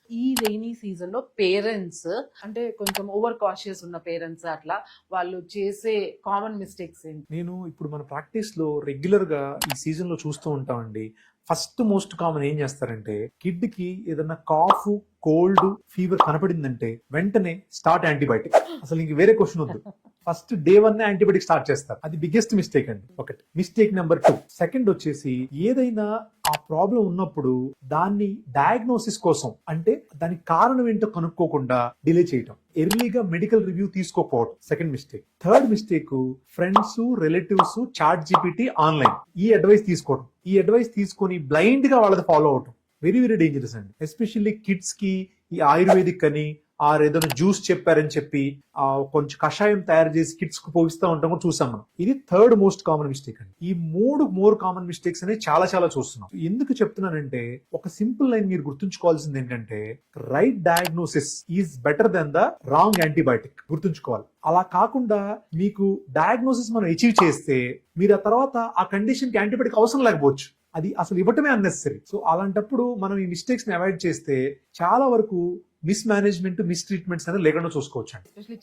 ఈ rainy season లో parents అంటే కొంచెం ఓవర్ కాషియస్ ఉన్న పేరెంట్స్ అట్లా వాళ్ళు చేసే కామన్ మిస్టేక్స్ ఏంటి? నేను ఇప్పుడు మన ప్రాక్టీస్ లో రెగ్యులర్ గా ఈ సీజన్ లో చూస్తూ ఉంటామండి. ఫస్ట్ మోస్ట్ కామన్ ఏం చేస్తారంటే, కిడ్ కి ఏదన్నా కాఫ్, కోల్డ్, ఫీవర్ కనపడిందంటే వెంటనే స్టార్ట్ యాంటీబయాటిక్. అసలు ఇంక వేరే క్వశ్చన్ వద్దు, ఫస్ట్ డే 1 యాంటీబయాటిక్ స్టార్ట్ చేస్తారు. అది బిగ్గెస్ట్ మిస్టేక్ అండి. ఒకటి మిస్టేక్ నెంబర్ 2. సెకండ్ వచ్చేసి, ఏదైనా ఆ ప్రాబ్లం ఉన్నప్పుడు దాన్ని డయాగ్నోసిస్ కోసం అంటే దానికి కారణం ఏంటో కనుక్కోకుండా డిలే చేయటం, ఎర్లీగా మెడికల్ రివ్యూ తీసుకోకపోవడం second mistake. Third mistake, friends, relatives, chat GPT, online ఈ అడ్వైస్ తీసుకోవడం. ఈ అడ్వైస్ తీసుకొని బ్లైండ్ గా వాళ్ళది ఫాలో అవటం వెరీ వెరీ డేంజరస్ అండి. ఎస్పెషల్లీ కిడ్స్ కి ఈ ఆయుర్వేదిక్ అని ఏదైనా జ్యూస్ చెప్పారని చెప్పి కొంచెం కషాయం తయారు చేసి కిడ్స్ కు పోయిస్తూ ఉంటాం కూడా చూసాం మనం. ఇది థర్డ్ మోస్ట్ కామన్ మిస్టేక్ అండి. ఈ 3 మోర్ కామన్ మిస్టేక్స్ అనేవి చాలా చాలా చూస్తున్నాం. ఎందుకు చెప్తున్నానంటే, ఒక సింపుల్ లైన్ మీరు గుర్తుంచుకోవాల్సింది ఏంటంటే, right diagnosis is better than the wrong antibiotic. గుర్తుంచుకోవాలి. అలా కాకుండా మీకు డయాగ్నోసిస్ మనం అచీవ్ చేస్తే మీరు ఆ తర్వాత ఆ కండిషన్ కి యాంటీబయాటిక్ అవసరం లేకపోవచ్చు, అది అసలు ఇవ్వటమే అన్నెసరీ. సో అలాంటప్పుడు మనం ఈ మిస్టేక్స్ ని అవాయిడ్ చేస్తే చాలా వరకు మిస్ మేనేజ్మెంట్, మిస్ ట్రీట్మెంట్స్ అనేది లేకుండా చూసుకోవచ్చు అండి. ఎస్పెషల్లీ